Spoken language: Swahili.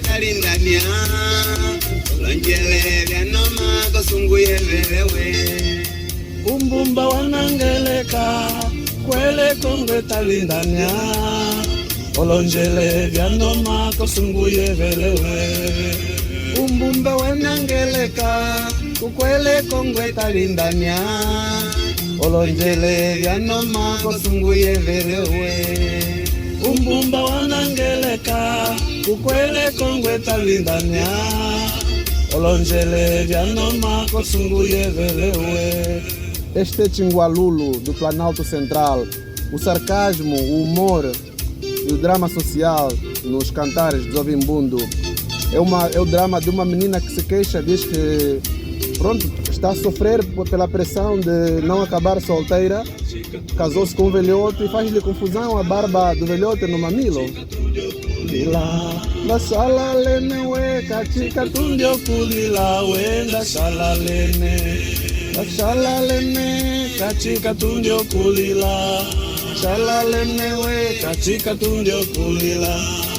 Talindania lonjele vyanoma kosunguye velewe umbumba wanangeleka kwele kongwe talindania olonjele vyanoma kosunguye velewe umbumba wanangeleka kukwele kongwe talindania olonjele vyanoma kosunguye velewe umbumba wanangeleka kukwele kongwe talindania olonjele vyanoma kosunguye velewe. Este Tingualulu do Planalto Central, o sarcasmo, o humor e o drama social nos cantares do Ovimbundo é o drama de uma menina que se queixa, diz que está a sofrer pela pressão de não acabar solteira, casou-se com um velhote e faz-lhe confusão a barba do velhote no mamilo. Basala lene we katika tundio kulila wenda shala lene basala lene katika tundio kulila shala lene we katika tundio kulila